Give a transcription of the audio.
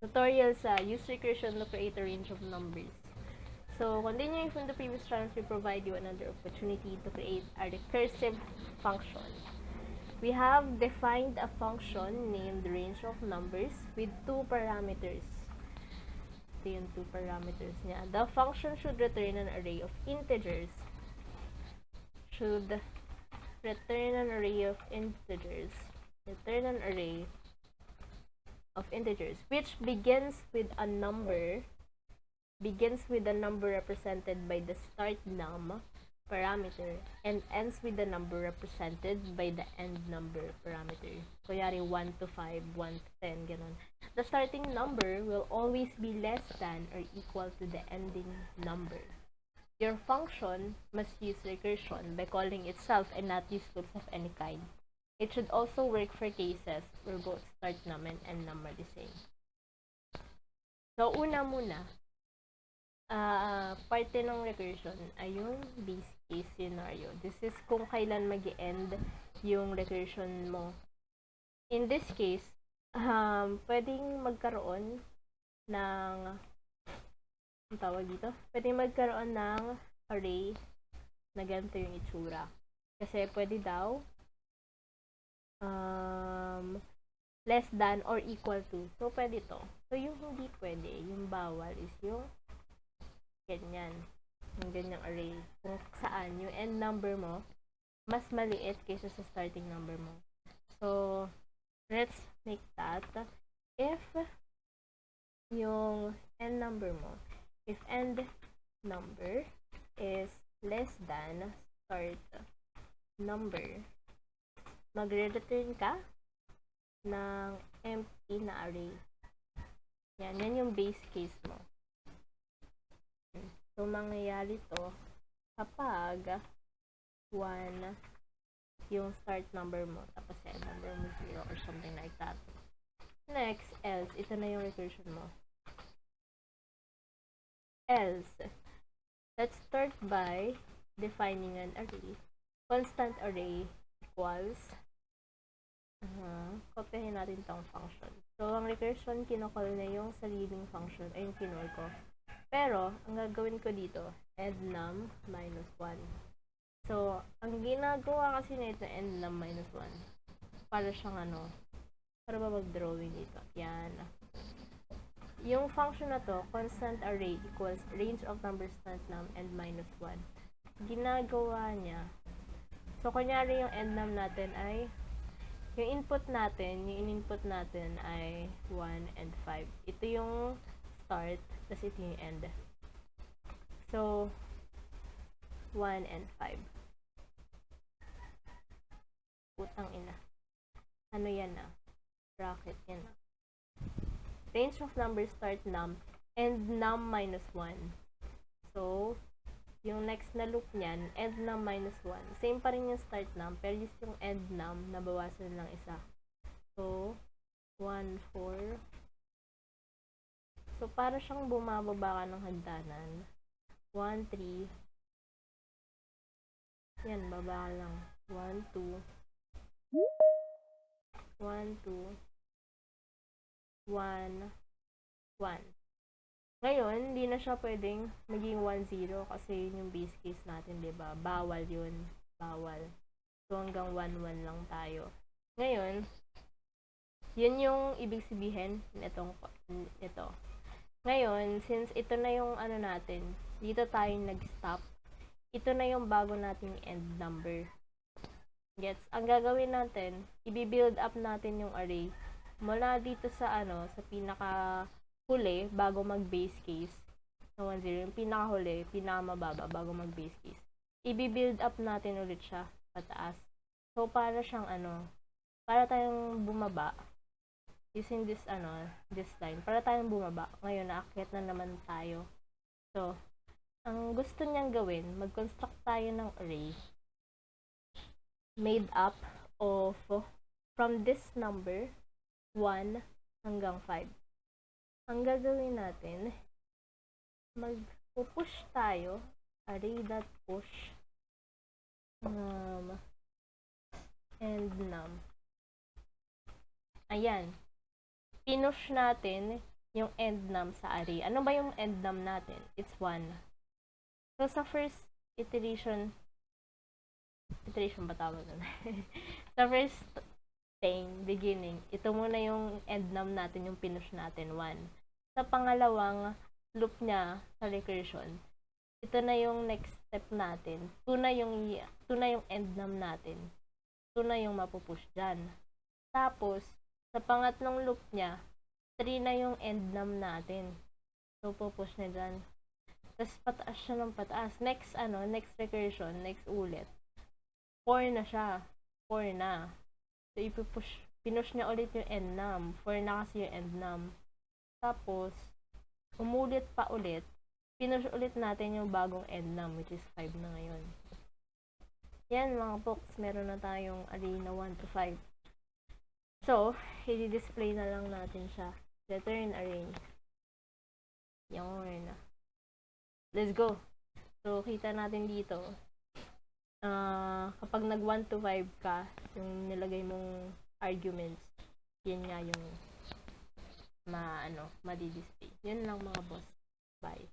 tutorial sa use recursion to create a range of numbers. So, continuing from the previous rounds, we provide you another opportunity to create a recursive function. We have defined a function named range of numbers with two parameters. Ito yung two parameters niya. The function should return an array of integers. Should return an array of integers. Return an array of integers which begins with a number represented by the start num parameter and ends with the number represented by the end number parameter. Kunyari 1 to 5, 1 to 10, ganun. The starting number will always be less than or equal to the ending number. Your function must use recursion by calling itself and not use loops of any kind. It should also work for cases where both start num and end num are the same. So, una muna, parte ng recursion ay yung base case scenario. This is kung kailan mag-end yung recursion mo. In this case, pwedeng magkaroon ng ang tawag dito? Pwedeng magkaroon ng array na ganito yung itsura. Kasi pwede daw less than or equal to. So, pwede to. So, yung hindi pwede, yung bawal is yung ganyan. Yung ganyang array. Kung saan yung end number mo mas maliit kaysa sa starting number mo. So, let's make that. If yung end number mo, if end number is less than start number, magre-return ka ng empty na array. Yan yung base case mo. So, mangyayari to kapag 1 yung start number mo, tapos end number mo 0 or something like that. Next, else. Ito na yung recursion mo. Else. Let's start by defining an array. Constant array equals kopyahin natin tong function. So, ang recursion, kinocall na yung sariling function, ay yung kinol ko. Pero, ang gagawin ko dito, end num minus 1. So, ang ginagawa kasi nito, end num minus 1. Para siyang para ba mag-drawing dito? Yan. Yung function na to, constant array equals range of numbers start num and minus 1. Ginagawa niya, so, kunyari yung end num natin ay yung input natin ay 1 and 5. Ito yung start, tapos ito yung end. So, 1 and 5. Putang ina. Ano yan bracket yan Range of numbers start num and num minus 1. So, yung next na loop niyan, end num minus 1. Same pa rin yung start num, pero just yung end num, nabawasan lang isa. So, 1, 4. So, para siyang bumababa ka ng hagdanan. 1, 3. Yan, baba ka lang. 1, 2. 1, 2. 1, 1. Ngayon, hindi na siya pwedeng maging 1-0 kasi yun yung base case natin, diba? Bawal yun. Bawal. So, hanggang 1-1 lang tayo. Ngayon, yun yung ibig sabihin ito. Ngayon, since ito na yung natin, dito tayo nag-stop. Ito na yung bago nating end number. Gets? Ang gagawin natin, i-build up natin yung array mula dito sa sa pinaka huli bago mag-base case na 1-0, yung pinakahuli, pinakamababa bago mag-base case. I-build up natin ulit siya pataas. So, para siyang para tayong bumaba using this this line. Para tayong bumaba. Ngayon, naakyat na naman tayo. So, ang gusto niyang gawin, mag-construct tayo ng array made up of from this number 1 hanggang 5. Ang gagawin natin, mag-push tayo, array.push and num. Ayan. Pinush natin yung end num sa array. Ano ba yung end num natin? It's 1. So, sa first iteration ba tawag nun? Sa first beginning, ito muna yung end num natin, yung pinush natin, 1. Sa pangalawang loop niya sa recursion, ito na yung next step natin. 2 na yung end num natin. 2 na yung mapupush dyan. Tapos, sa pangatlong loop niya, 3 na yung end num natin. So, pupush na dyan. Tapos, pataas siya ng pataas. Next recursion, next ulit. 4 na siya. 4 na. So, pinush niya ulit yung end num. 4 na kasi yung end num. Tapos, umulit pa ulit. Pinush ulit natin yung bagong end num, which is 5 na ngayon. Yan, mga folks. Meron na tayong array na 1 to 5. So, i-display na lang natin siya. Return array. Yan. Let's go. So, kita natin dito. Kapag nag 1 to 5 ka, yung nilagay mong arguments, yan nga yung ma-display. Yun lang mga boss. Bye.